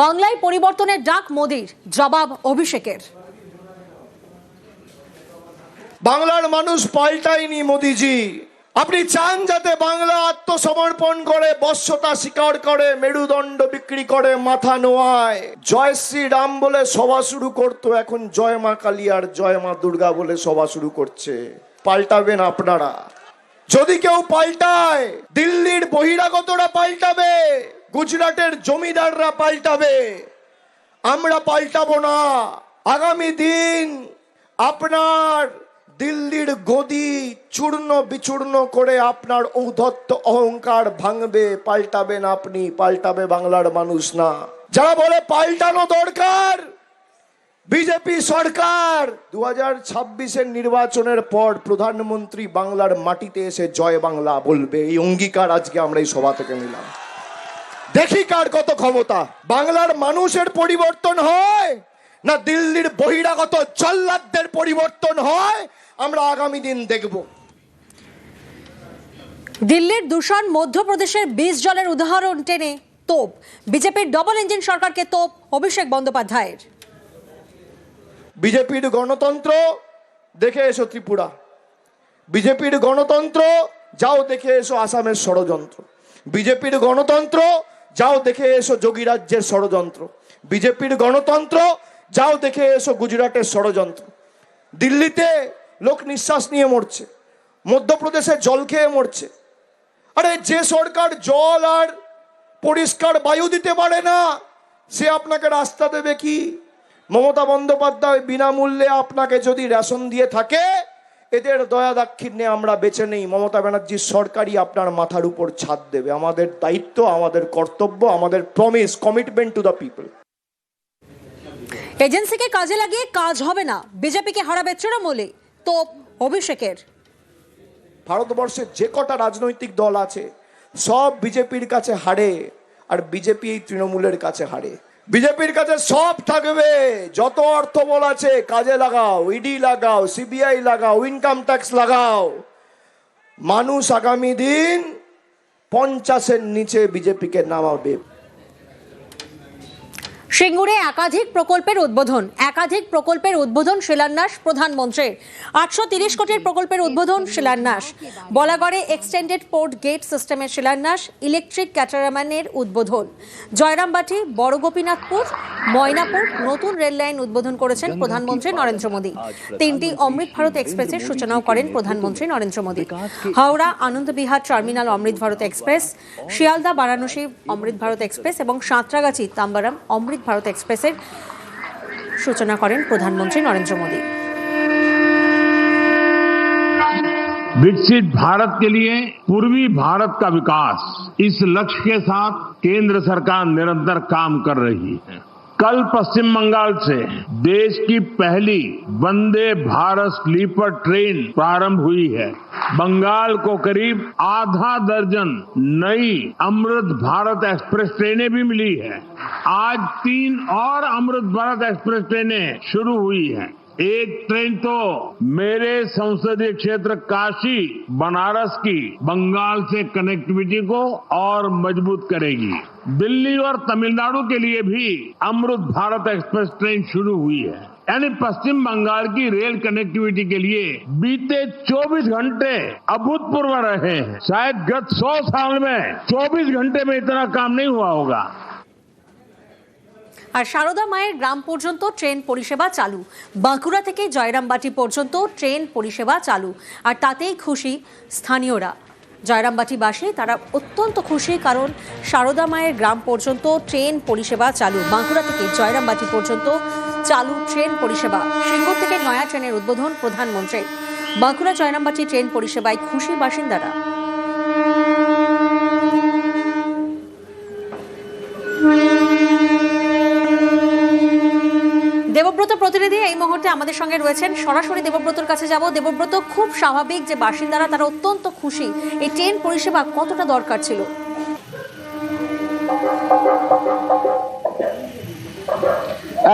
বাংলায় পরিবর্তনের ডাক মোদির, জবাব অভিষেকের। বাংলার মানুষ পাল্টায়নি মোদিজি। আপনি চান যাতে বাংলা আত্মসমর্পণ করে, বশ্যতা স্বীকার করে, মেরুদণ্ড বিক্রি করে, মাথা নোয়ায়। জয় শ্রী রাম বলে সভা শুরু করতো, এখন জয় মা কালী আর জয় মা দুর্গা বলে সভা শুরু করছে। পাল্টাবেন আপনারা। যদি কেউ পাল্টায়, দিল্লির বহিরাগতরা পাল্টাবে, গুজরাটের জমিদাররা পাল্টাবে, আমরা পাল্টাবো না। আগামী দিন আপনার দিল্লির গদি চূর্ণ বিচূর্ণ করে আপনার ঔদ্ধত্য অহংকার ভাঙবে। পাল্টাবেন আপনি, পাল্টাবে বাংলার মানুষ না। যারা বলে পাল্টানো দরকার, বিজেপি সরকার 2026-এর নির্বাচনের পর প্রধানমন্ত্রী বাংলার মাটিতে এসে জয় বাংলা বলবে। এই অঙ্গীকার আজকে আমরা এই সভা থেকে নিলাম। দেখি কার কত ক্ষমতা। বাংলার মানুষের পরিবর্তন হয় না দিল্লির বহিরাগত জল্লাদদের পরিবর্তন হয়, আমরা আগামী দিন দেখব। দিল্লির দূষণ, মধ্যপ্রদেশের বিষ জলের উদাহরণ টেনে তোপ বিজেপির ডবল ইঞ্জিন সরকারকে তোপ অভিষেক বন্দ্যোপাধ্যায়ের। বিজেপির গণতন্ত্র দেখে এসো ত্রিপুরা, বিজেপির গণতন্ত্র যাও দেখে এসো আসামের ষড়যন্ত্র, বিজেপির গণতন্ত্র যাও দেখে এসো যোগীরাজ্যের ষড়যন্ত্র, বিজেপির গণতন্ত্র যাও দেখে এসো গুজরাটের ষড়যন্ত্র। দিল্লিতে লোক নিঃশ্বাস নিয়ে মরছে, মধ্যপ্রদেশে জল খেয়ে মরছে। আরে যে সরকার জল আর পরিষ্কার বায়ু দিতে পারে না, সে আপনাকে রাস্তা দেবে কি? মমতা বন্দ্যোপাধ্যায় বিনামূল্যে আপনাকে যদি রেশন দিয়ে থাকে, এদের দয়া দাক্ষিণ্যে আমরা বেঁচে নেই। মমতা ব্যানার্জির সরকারই আপনার মাথার উপর ছাদ দেবে। আমাদের দায়িত্ব, আমাদের কর্তব্য, আমাদের promise, commitment to the people. এজেন্সিকে কাজে লাগিয়ে কাজ হবে না, বিজেপিকে হারাবে তৃণমূলে, তোপ অভিষেকের। ভারতবর্ষের যে কটা রাজনৈতিক দল আছে সব বিজেপির কাছে হারে, আর বিজেপি এই তৃণমূলের কাছে হারে। বিজেপির কাছে সব থাকবে, যত অর্থ বল আছে কাজে লাগাও, ইডি লাগাও, সিবিআই লাগাও, ইনকাম ট্যাক্স লাগাও। মানুষ আগামী দিন 50-এর নিচে বিজেপিকে নামাবে। সিঙ্গুরে একাধিক প্রকল্পের উদ্বোধন শিলান্যাস প্রধানমন্ত্রীর। 830 কোটির প্রকল্পের উদ্বোধন শিলান্যাস। বলাগড়ে এক্সটেন্ডেড পোর্ট গেট সিস্টেমের শিলান্যাস, ইলেকট্রিক ক্যাটারাম্যানের উদ্বোধন। জয়রামবাটি, বড় গোপীনাথপুর, ময়নাপুর নতুন রেল লাইন উদ্বোধন করেছেন প্রধানমন্ত্রী নরেন্দ্র মোদী। 3টি অমৃত ভারত এক্সপ্রেসের সূচনাও করেন প্রধানমন্ত্রী নরেন্দ্র মোদী। হাওড়া আনন্দবিহার টার্মিনাল অমৃত ভারত এক্সপ্রেস, শিয়ালদা বারাণসী অমৃত ভারত এক্সপ্রেস এবং সাঁতরাগাছি তাম্বারাম অমৃত ভারত এক্সপ্রেসের সূচনা করেন প্রধানমন্ত্রী নরেন্দ্র মোদী। विकसित भारत के लिए पूर्वी भारत का विकास, इस लक्ष्य के साथ केंद्र सरकार निरंतर काम कर रही है। कल पश्चिम बंगाल से देश की पहली वंदे भारत स्लीपर ट्रेन प्रारंभ हुई है। बंगाल को करीब आधा दर्जन नई अमृत भारत एक्सप्रेस ट्रेनें भी मिली है। आज 3 और अमृत भारत एक्सप्रेस ट्रेनें शुरू हुई हैं। एक ट्रेन तो मेरे संसदीय क्षेत्र काशी बनारस की बंगाल से कनेक्टिविटी को और मजबूत करेगी। दिल्ली और तमिलनाडु के लिए भी अमृत भारत एक्सप्रेस ट्रेन शुरू हुई है। यानी पश्चिम बंगाल की रेल कनेक्टिविटी के लिए बीते 24 घंटे अभूतपूर्व रहे हैं। शायद गत 100 साल में 24 घंटे में इतना काम नहीं हुआ होगा। আর সারদা মায়ের গ্রাম পর্যন্ত ট্রেন পরিষেবা চালু। বাঁকুড়া থেকে জয়রামবাটি পর্যন্ত ট্রেন পরিষেবা চালু, আর তাতেই খুশি স্থানীয়রা। জয়রামবাটিবাসী তারা অত্যন্ত খুশি, কারণ সারদা মায়ের গ্রাম পর্যন্ত ট্রেন পরিষেবা চালু। বাঁকুড়া থেকে জয়রামবাটি পর্যন্ত চালু ট্রেন পরিষেবা। সিঙ্গুর থেকে নয়া ট্রেনের উদ্বোধন প্রধানমন্ত্রী। বাঁকুড়া জয়রামবাটি ট্রেন পরিষেবায় খুশি বাসিন্দারা। দেবব্রত প্রতিনিধি এই মুহূর্তে আমাদের সঙ্গে রয়েছেন, সরাসরি দেবব্রতর কাছে যাব। দেবব্রত, খুব স্বাভাবিক যে বাসিন্দারা তারা অত্যন্ত খুশি, এই ট্রেন পরিষেবা কতটা দরকার ছিল?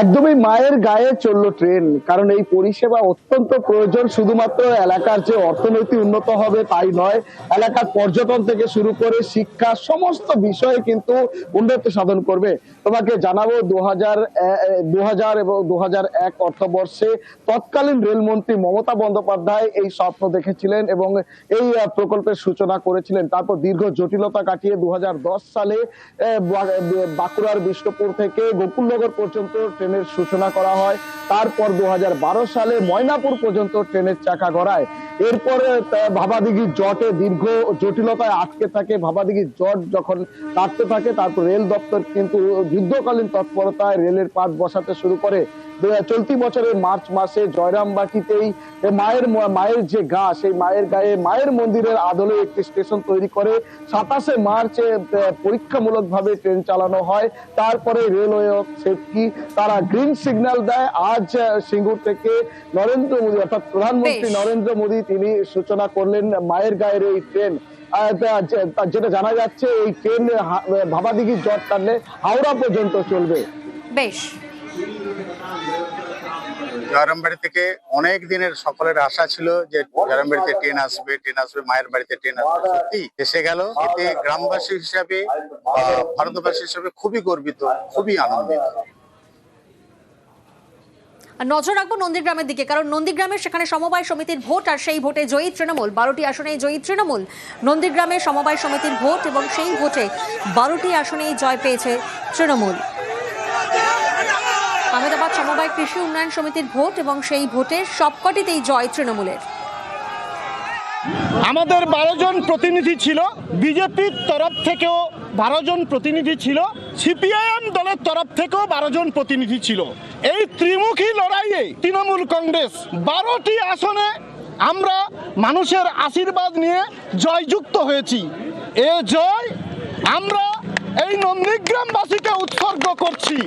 একদমই মায়ের গায়ে চললো ট্রেন, কারণ এই পরিষেবা অত্যন্ত প্রয়োজন। শুধুমাত্র এলাকার যে অর্থনীতি উন্নত হবে তাই নয়, এলাকার পর্যটন থেকে শুরু করে শিক্ষা সমস্ত বিষয়ে কিন্তু উন্নতি সাধন করবে। তোমাকে জানাবো 2000 এবং 2001 অর্থবর্ষে তৎকালীন রেলমন্ত্রী মমতা বন্দ্যোপাধ্যায় এই স্বপ্ন দেখেছিলেন এবং এই প্রকল্পের সূচনা করেছিলেন। তারপর দীর্ঘ জটিলতা কাটিয়ে 2010 সালে বাঁকুড়ার বিষ্ণুপুর থেকে গোকুলনগর পর্যন্ত ট্রেনের সূচনা করা হয়। তারপর 2012 সালে ময়নাপুর পর্যন্ত ট্রেনের চাকা গড়ায়। এরপরে ভাবাদিঘির জটে দীর্ঘ জটিলতায় আটকে থাকে। ভাবাদিঘির জট যখন কাটতে থাকে, তারপর রেল দপ্তর কিন্তু যুদ্ধকালীন তৎপরতায় রেলের পাত বসাতে শুরু করে। চলতি বছরের মার্চ মাসে জয়রামবাটিতেই মায়ের যে গা, সেই মায়ের গায়ে মায়ের মন্দিরের আদলে একটি স্টেশন তৈরি করে 27শে মার্চ পরীক্ষামূলক ভাবে ট্রেন চালানো হয়। তারপরে রেলওয়ে অফ সেফটি তারা গ্রিন সিগন্যাল দেয়। আজ সিঙ্গুর থেকে নরেন্দ্র মোদী অর্থাৎ প্রধানমন্ত্রী নরেন্দ্র মোদী তিনি সূচনা করলেন মায়ের গায়ের এই ট্রেন। যেটা জানা যাচ্ছে এই ট্রেন ভাবাদিঘির জট কাটলে হাওড়া পর্যন্ত চলবে। বেশ, জয়রামবাড়ি থেকে অনেক দিনের সকলের আশা ছিল যে জয়রামবাড়িতে ট্রেন আসবে, মায়ের বাড়িতে ট্রেন আসবে। সত্যি এসে গেল। এতে গ্রামবাসী হিসাবে, ভারতবাসী হিসাবে খুবই গর্বিত, খুবই আনন্দিত। আর নজর রাখবো নন্দীগ্রামের দিকে, কারণ নন্দীগ্রামের সেখানে সমবায় সমিতির ভোট, আর সেই ভোটে জয়ী তৃণমূল। 12টি আসনেই জয়ী তৃণমূল। নন্দীগ্রামে সমবায় সমিতির ভোট এবং সেই ভোটে 12টি আসনেই জয় পেয়েছে তৃণমূল। আহমেদাবাদ সমবায় কৃষি উন্নয়ন সমিতির ভোট এবং সেই ভোটের সবকটিতেই জয় তৃণমূলের। আমাদের 12 জন প্রতিনিধি ছিল, বিজেপির তরফ থেকেও 12 জন প্রতিনিধি ছিল, সিপিআইএম দলের তরফ থেকেও 12 জন প্রতিনিধি ছিল। এই ত্রিমুখী লড়াইয়ে তৃণমূল কংগ্রেস 12টি আসনে আমরা মানুষের আশীর্বাদ নিয়ে জয়যুক্ত হয়েছি। এ জয় আমরা এই নন্দীগ্রামবাসীকে উৎসর্গ করছি।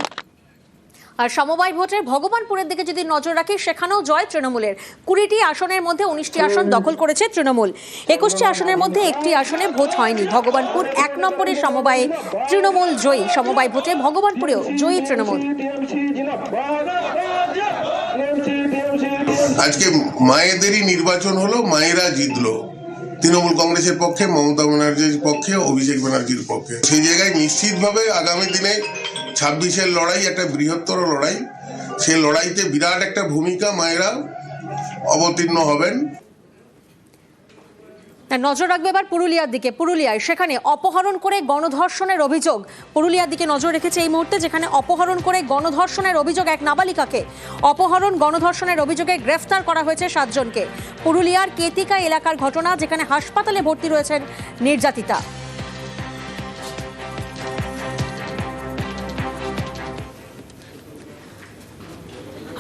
আর সমবায় ভোটের ভগবানপুরের দিকে যদি নজর রাখি, সেখানেও জয় তৃণমূলের। 20টি আসনের মধ্যে 19টি আসন দখল করেছে তৃণমূল। 21টি আসনের মধ্যে একটি আসনে ভোট হয়নি। ভগবানপুর 1 নম্বরের সমবায়ে তৃণমূল জয়ী। সমবায় ভোটে ভগবানপুরেও জয়ী তৃণমূল। আজকে মায়েদেরই নির্বাচন হলো, মায়েরা জিতলো। তৃণমূল কংগ্রেসের পক্ষে, মমতা ব্যানার্জির পক্ষে, অভিষেক ব্যানার্জির পক্ষে। সেই জায়গায় নিশ্চিতভাবে আগামী দিনে 26-এর লড়াই একটা বৃহত্তর লড়াই। সেই লড়াইতে বিরাট একটা ভূমিকা মায়েরা অবতীর্ণ হবেন। নজর রাখবে এবার পুরুলিয়ার দিকে। পুরুলিয়ায় সেখানে অপহরণ করে গণধর্ষণের অভিযোগ। পুরুলিয়ার দিকে নজর রেখেছে এই মুহূর্তে, যেখানে অপহরণ করে গণধর্ষণের অভিযোগ এক নাবালিকাকে। অপহরণ গণধর্ষণের অভিযোগে গ্রেফতার করা হয়েছে 7 জনকে। পুরুলিয়ার কেতিকা এলাকার ঘটনা, যেখানে হাসপাতালে ভর্তি রয়েছেন নির্যাতিতা।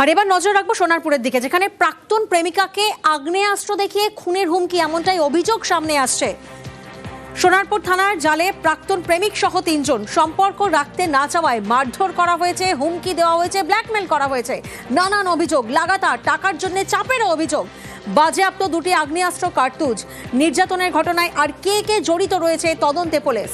আর এবার নজর রাখবো সোনারপুরের দিকে, যেখানে প্রাক্তন প্রেমিকাকে আগ্নেয়াস্ত্র দেখিয়ে খুনের হুমকি, এমনটাই অভিযোগ সামনে আসছে। সোনারপুর থানার জালে প্রাক্তন প্রেমিক সহ 3 জন সম্পর্ক রাখতে না চাওয়ায় মারধর করা হয়েছে, হুমকি দেওয়া হয়েছে, ব্ল্যাকমেল করা হয়েছে। নানান অভিযোগ, লাগাতার টাকার জন্য চাপেরও অভিযোগ। বাজেয়াপ্ত 2টি আগ্নেয়াস্ত্র কার্তুজ। নির্যাতনের ঘটনায় আর কে কে জড়িত রয়েছে তদন্তে পুলিশ।